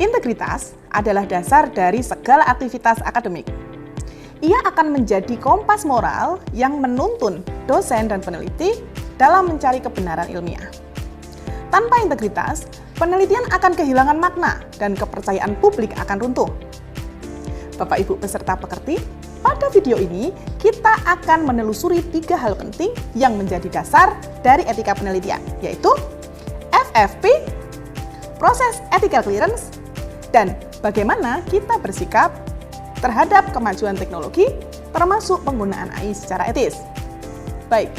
Integritas adalah dasar dari segala aktivitas akademik. Ia akan menjadi kompas moral yang menuntun dosen dan peneliti dalam mencari kebenaran ilmiah. Tanpa integritas, penelitian akan kehilangan makna dan kepercayaan publik akan runtuh. Bapak Ibu peserta pekerti, pada video ini kita akan menelusuri 3 hal penting yang menjadi dasar dari etika penelitian, yaitu FFP, proses ethical clearance, dan bagaimana kita bersikap terhadap kemajuan teknologi, termasuk penggunaan AI secara etis. Baik,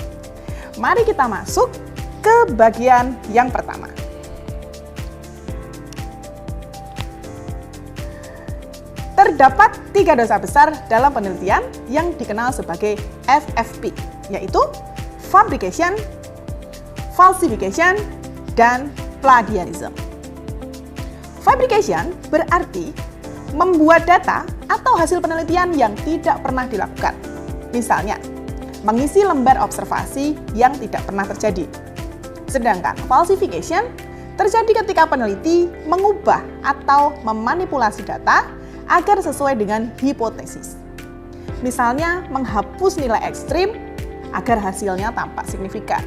mari kita masuk ke bagian yang pertama. Terdapat 3 dosa besar dalam penelitian yang dikenal sebagai FFP, yaitu fabrication, falsification, dan plagiarism. Fabrication berarti membuat data atau hasil penelitian yang tidak pernah dilakukan. Misalnya, mengisi lembar observasi yang tidak pernah terjadi. Sedangkan falsification terjadi ketika peneliti mengubah atau memanipulasi data agar sesuai dengan hipotesis. Misalnya, menghapus nilai ekstrim agar hasilnya tampak signifikan.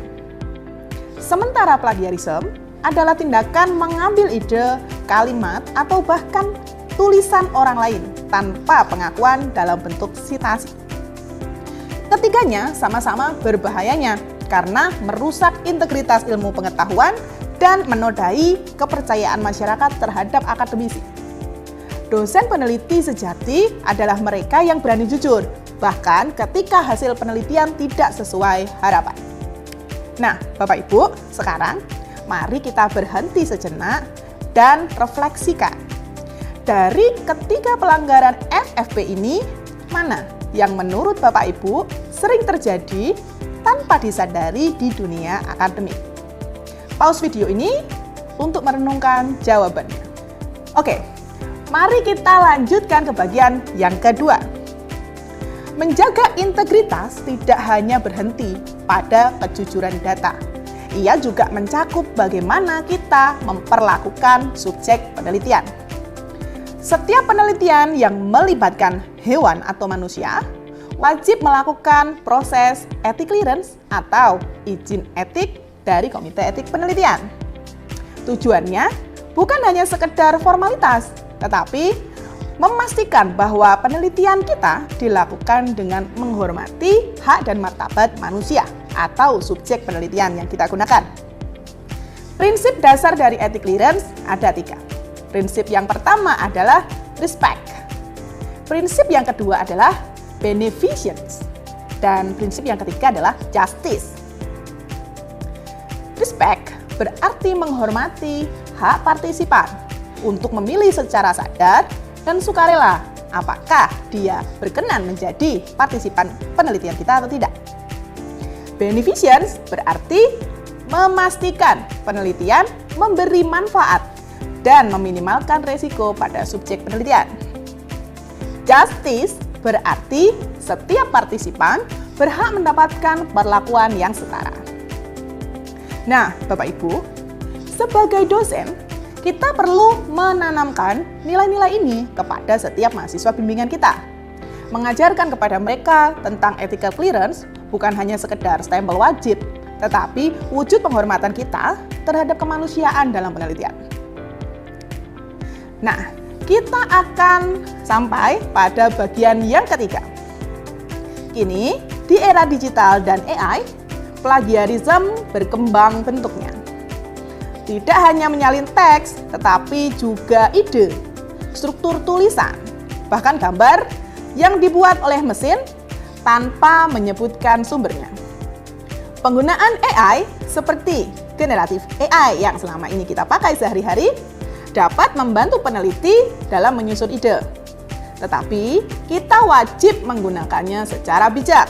Sementara plagiarism adalah tindakan mengambil ide, kalimat, atau bahkan tulisan orang lain tanpa pengakuan dalam bentuk sitasi. Ketiganya sama-sama berbahayanya karena merusak integritas ilmu pengetahuan dan menodai kepercayaan masyarakat terhadap akademisi. Dosen peneliti sejati adalah mereka yang berani jujur, bahkan ketika hasil penelitian tidak sesuai harapan. Nah, Bapak Ibu, sekarang mari kita berhenti sejenak dan refleksikan. Dari ketiga pelanggaran FFP ini, mana yang menurut Bapak Ibu sering terjadi tanpa disadari di dunia akademik? Pause video ini untuk merenungkan jawabannya. Oke, mari kita lanjutkan ke bagian yang kedua. Menjaga integritas tidak hanya berhenti pada kejujuran data. Ia juga mencakup bagaimana kita memperlakukan subjek penelitian. Setiap penelitian yang melibatkan hewan atau manusia wajib melakukan proses ethical clearance atau izin etik dari Komite Etik Penelitian. Tujuannya bukan hanya sekedar formalitas, tetapi memastikan bahwa penelitian kita dilakukan dengan menghormati hak dan martabat manusia atau subjek penelitian yang kita gunakan. Prinsip dasar dari ethical clearance ada 3. Prinsip yang pertama adalah respect. Prinsip yang kedua adalah beneficence. Dan prinsip yang ketiga adalah justice. Respect berarti menghormati hak partisipan untuk memilih secara sadar dan sukarela apakah dia berkenan menjadi partisipan penelitian kita atau tidak. Beneficence berarti memastikan penelitian memberi manfaat dan meminimalkan resiko pada subjek penelitian. Justice berarti setiap partisipan berhak mendapatkan perlakuan yang setara. Nah, Bapak Ibu, sebagai dosen, kita perlu menanamkan nilai-nilai ini kepada setiap mahasiswa bimbingan kita. Mengajarkan kepada mereka tentang ethical clearance bukan hanya sekedar stempel wajib, tetapi wujud penghormatan kita terhadap kemanusiaan dalam penelitian. Nah, kita akan sampai pada bagian yang ketiga. Kini, di era digital dan AI, plagiarism berkembang bentuknya. Tidak hanya menyalin teks, tetapi juga ide, struktur tulisan, bahkan gambar yang dibuat oleh mesin tanpa menyebutkan sumbernya. Penggunaan AI seperti generatif AI yang selama ini kita pakai sehari-hari dapat membantu peneliti dalam menyusun ide. Tetapi kita wajib menggunakannya secara bijak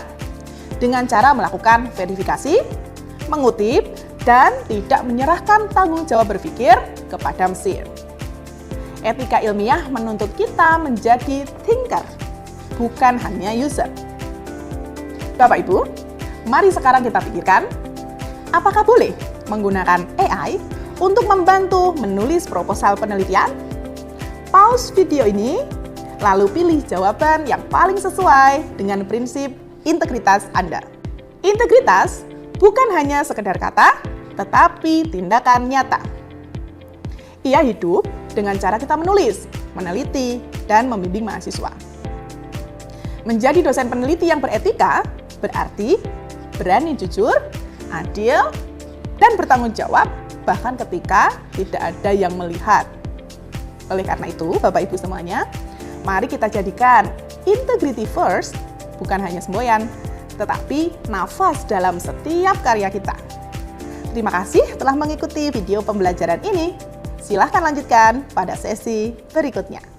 dengan cara melakukan verifikasi, mengutip, dan tidak menyerahkan tanggung jawab berpikir kepada mesin. Etika ilmiah menuntut kita menjadi thinker, bukan hanya user. Bapak Ibu, mari sekarang kita pikirkan, apakah boleh menggunakan AI untuk membantu menulis proposal penelitian? Pause video ini, lalu pilih jawaban yang paling sesuai dengan prinsip integritas Anda. Integritas bukan hanya sekedar kata, tetapi tindakan nyata. Ia hidup dengan cara kita menulis, meneliti, dan membimbing mahasiswa. Menjadi dosen peneliti yang beretika berarti berani jujur, adil, dan bertanggung jawab bahkan ketika tidak ada yang melihat. Oleh karena itu, Bapak Ibu semuanya, mari kita jadikan integrity first bukan hanya semboyan, tetapi nafas dalam setiap karya kita. Terima kasih telah mengikuti video pembelajaran ini. Silahkan lanjutkan pada sesi berikutnya.